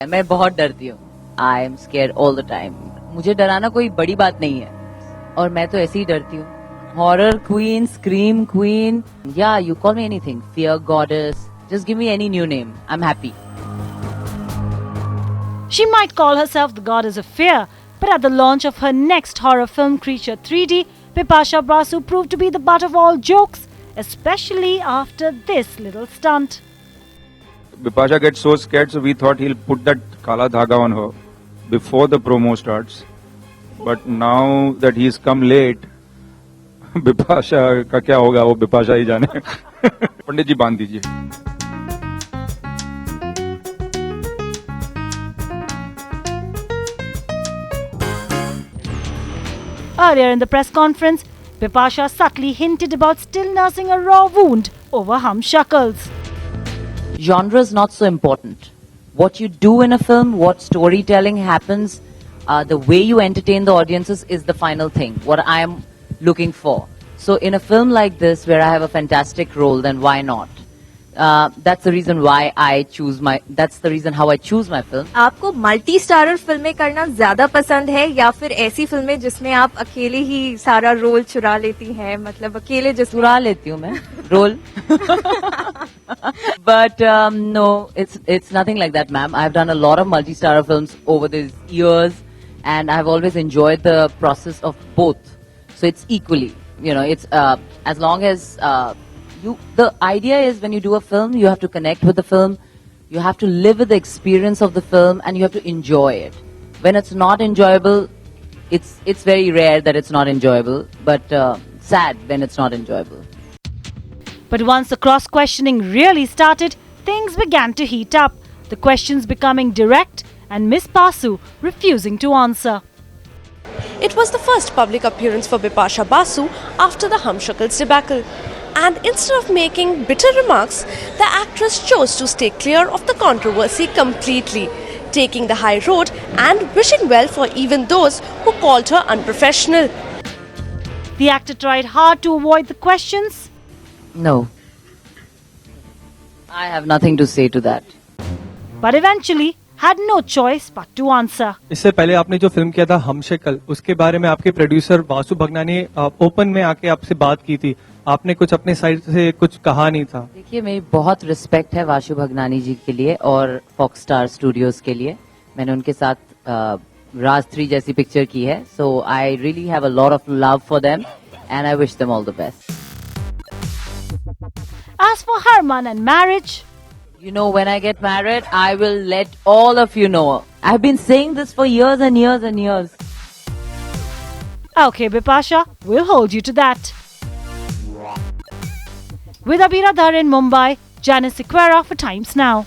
मैं बहुत डरती हूँ. I am scared all the time. मुझे डराना कोई बड़ी बात नहीं है. और मैं तो ऐसे ही डरती हूँ. Horror queen, scream queen. Yeah, you call me anything. Fear goddess. Just give me any new name. I'm happy. She might call herself the goddess of fear, but at the launch of her next horror film, Creature 3D, Bipasha Basu proved to be the butt of all jokes, especially after this little stunt. Bipasha gets so scared, so we thought he'll put that kala dhaga on her before the promo starts. But now that he's come late, Bipasha का क्या होगा वो Bipasha ही जाने. पंडित जी बांध दीजिए. Earlier in the press conference, Bipasha subtly hinted about still nursing a raw wound over Hum Shakals. Genre is not so important. What you do in a film, what storytelling happens, the way you entertain the audiences is the final thing, what I am looking for. So in a film like this, where I have a fantastic role, then why not? That's the reason why that's the reason how I choose my film. आपको multi starrer फिल्में करना ज्यादा पसंद है या फिर ऐसी फिल्में जिसमें आप अकेले ही सारा रोल चुरा लेती हैं, मतलब अकेले चुरा लेती हूँ मैं role. But no, it's nothing like that, ma'am. I've done a lot of multi-starrer films over these years, and I've always enjoyed the process of both. So it's equally, it's as long as the idea is when you do a film, you have to connect with the film, you have to live with the experience of the film, and you have to enjoy it. When it's not enjoyable, it's very rare that it's not enjoyable, but sad when it's not enjoyable. But once the cross-questioning really started, things began to heat up, the questions becoming direct and Miss Basu refusing to answer. It was the first public appearance for Bipasha Basu after the Hum Shakals debacle. And instead of making bitter remarks, the actress chose to stay clear of the controversy completely, taking the high road and wishing well for even those who called her unprofessional. The actor tried hard to avoid the questions. No. I have nothing to say to that. But eventually had no choice but to answer. इससे पहले आपने जो film किया था हम शक्ल, उसके बारे में आपके प्रोड्यूसर वासु भगनानी ने ओपन में आके आपसे बात की थी. आपने कुछ अपने साइड से कुछ कहा नहीं था. देखिए, मेरी बहुत रिस्पेक्ट है वासु भगनानी जी के लिए और फॉक्स स्टार स्टूडियोज के लिए. मैंने उनके साथ राज 3 जैसी पिक्चर की है. So I really have a lot of love for them and I wish them all the best. As for Harman and marriage, when I get married, I will let all of you know. I've been saying this for years and years and years. Okay, Bipasha, we'll hold you to that. With Abira Dhar in Mumbai, Janice Sequeira for Times Now.